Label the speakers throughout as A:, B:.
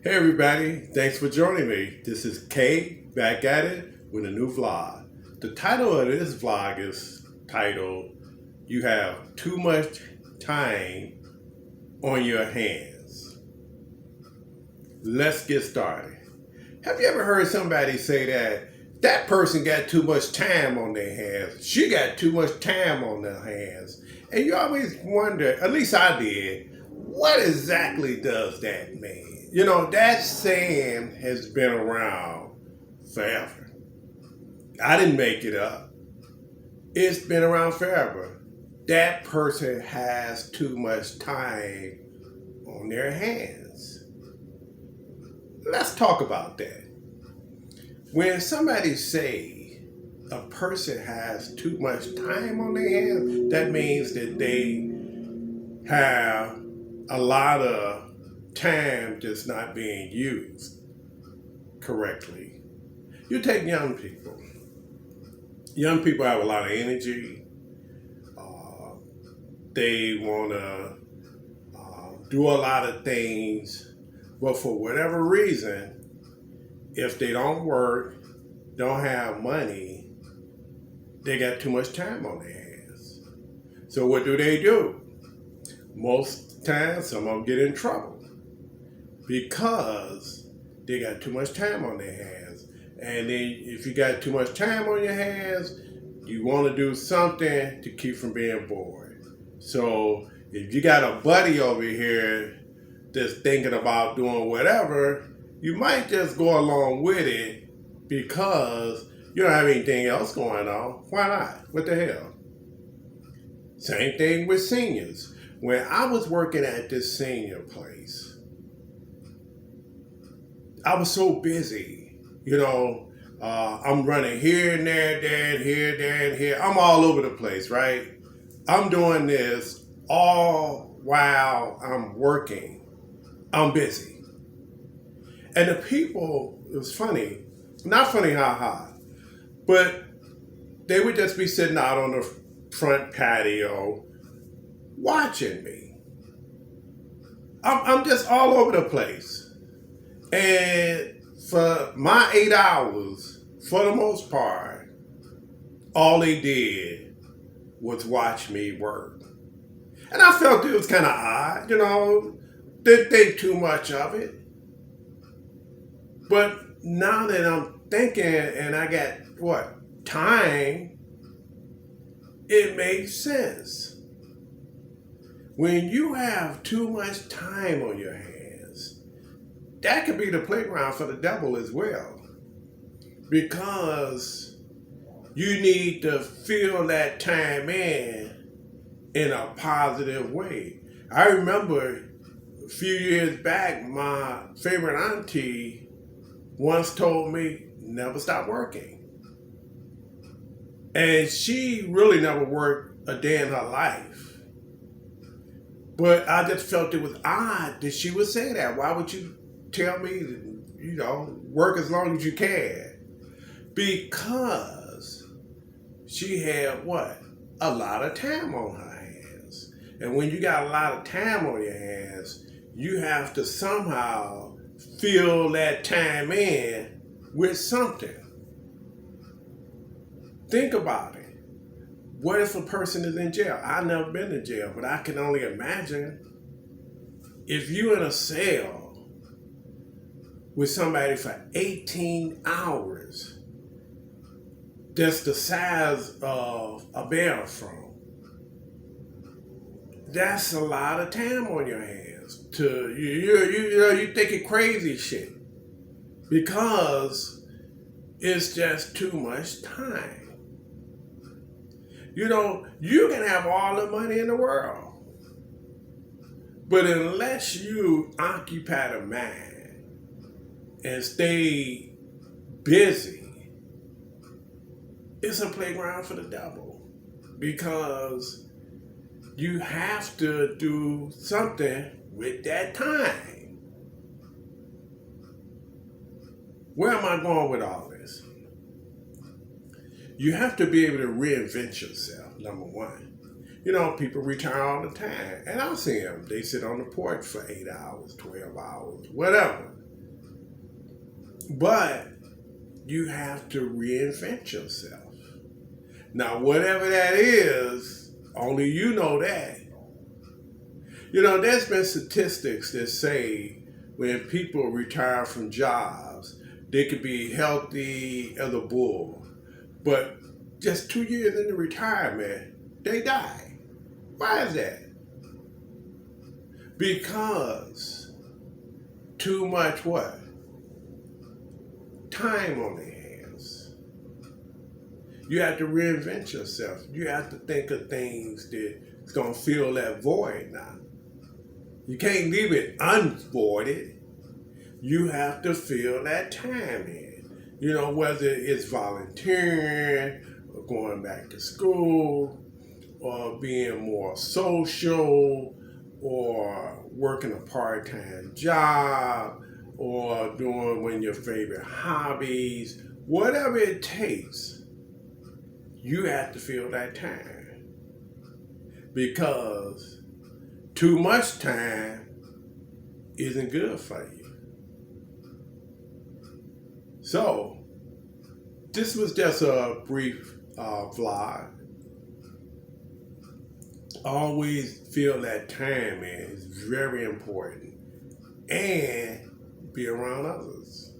A: Hey everybody, thanks for joining me. This is Kay back at it with a new vlog. The title of this vlog is titled, You Have Too Much Time on Your Hands. Let's get started. Have you ever heard somebody say that person got too much time on their hands? She got too much time on their hands. And you always wonder, at least I did, what exactly does that mean? You know, that saying has been around forever. I didn't make it up. It's been around forever. That person has too much time on their hands. Let's talk about that. When somebody say a person has too much time on their hands, that means that they have a lot of time just not being used correctly. You take young people. Young people have a lot of energy. They want to do a lot of things, but for whatever reason, if they don't work, don't have money, they got too much time on their hands. So what do? Most times, some of them get in trouble because they got too much time on their hands. And then if you got too much time on your hands, you want to do something to keep from being bored. So if you got a buddy over here that's thinking about doing whatever, you might just go along with it because you don't have anything else going on. Why not? What the hell? Same thing with seniors. When I was working at this senior place, I was so busy, I'm running here and there, and here. I'm all over the place, right? I'm doing this all while I'm working. I'm busy. And the people, it was funny, not funny, haha, but they would just be sitting out on the front patio watching me. I'm just all over the place. And for my 8 hours, for the most part, all they did was watch me work. And I felt it was kind of odd, didn't think too much of it. But now that I'm thinking and I got, time, it makes sense. When you have too much time on your hands, that could be the playground for the devil as well. Because you need to fill that time in a positive way. I remember a few years back, my favorite auntie once told me, never stop working. And she really never worked a day in her life. But I just felt it was odd that she would say that. Why would you tell me to, work as long as you can? Because she had a lot of time on her hands. And when you got a lot of time on your hands, you have to somehow fill that time in with something. Think about it. What if a person is in jail? I've never been in jail, but I can only imagine if you're in a cell with somebody for 18 hours, that's the size of a bathroom. That's a lot of time on your hands. You're thinking crazy shit because it's just too much time. You can have all the money in the world, but unless you occupy the mind and stay busy, it's a playground for the devil because you have to do something with that time. Where am I going with all this? You have to be able to reinvent yourself, number one. People retire all the time. And I'll see them. They sit on the porch for 8 hours, 12 hours, whatever. But you have to reinvent yourself. Now, whatever that is, only you know that. You know, there's been statistics that say when people retire from jobs, they could be healthy as a bull. But just 2 years into retirement, they die. Why is that? Because too much what? Time on their hands. You have to reinvent yourself. You have to think of things that's going to fill that void now. You can't leave it unvoided. You have to fill that time in. You know, whether it's volunteering or going back to school or being more social or working a part-time job or doing one of your favorite hobbies, whatever it takes, you have to fill that time. Because too much time isn't good for you. So, this was just a brief vlog. Always feel that time in is very important. And be around others.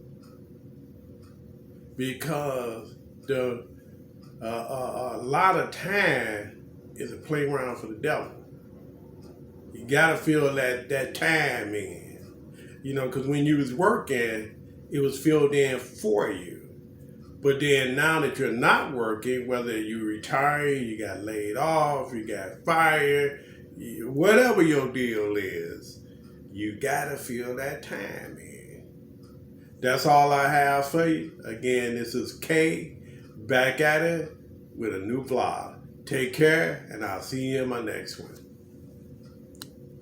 A: Because a lot of time is a playground for the devil. You gotta feel that time in. You know, because when you was working, it was filled in for you. But then now that you're not working, whether you retire, you got laid off, you got fired, whatever your deal is, you gotta feel that time in. That's all I have for you. Again, this is Kay, back at it with a new vlog. Take care, and I'll see you in my next one.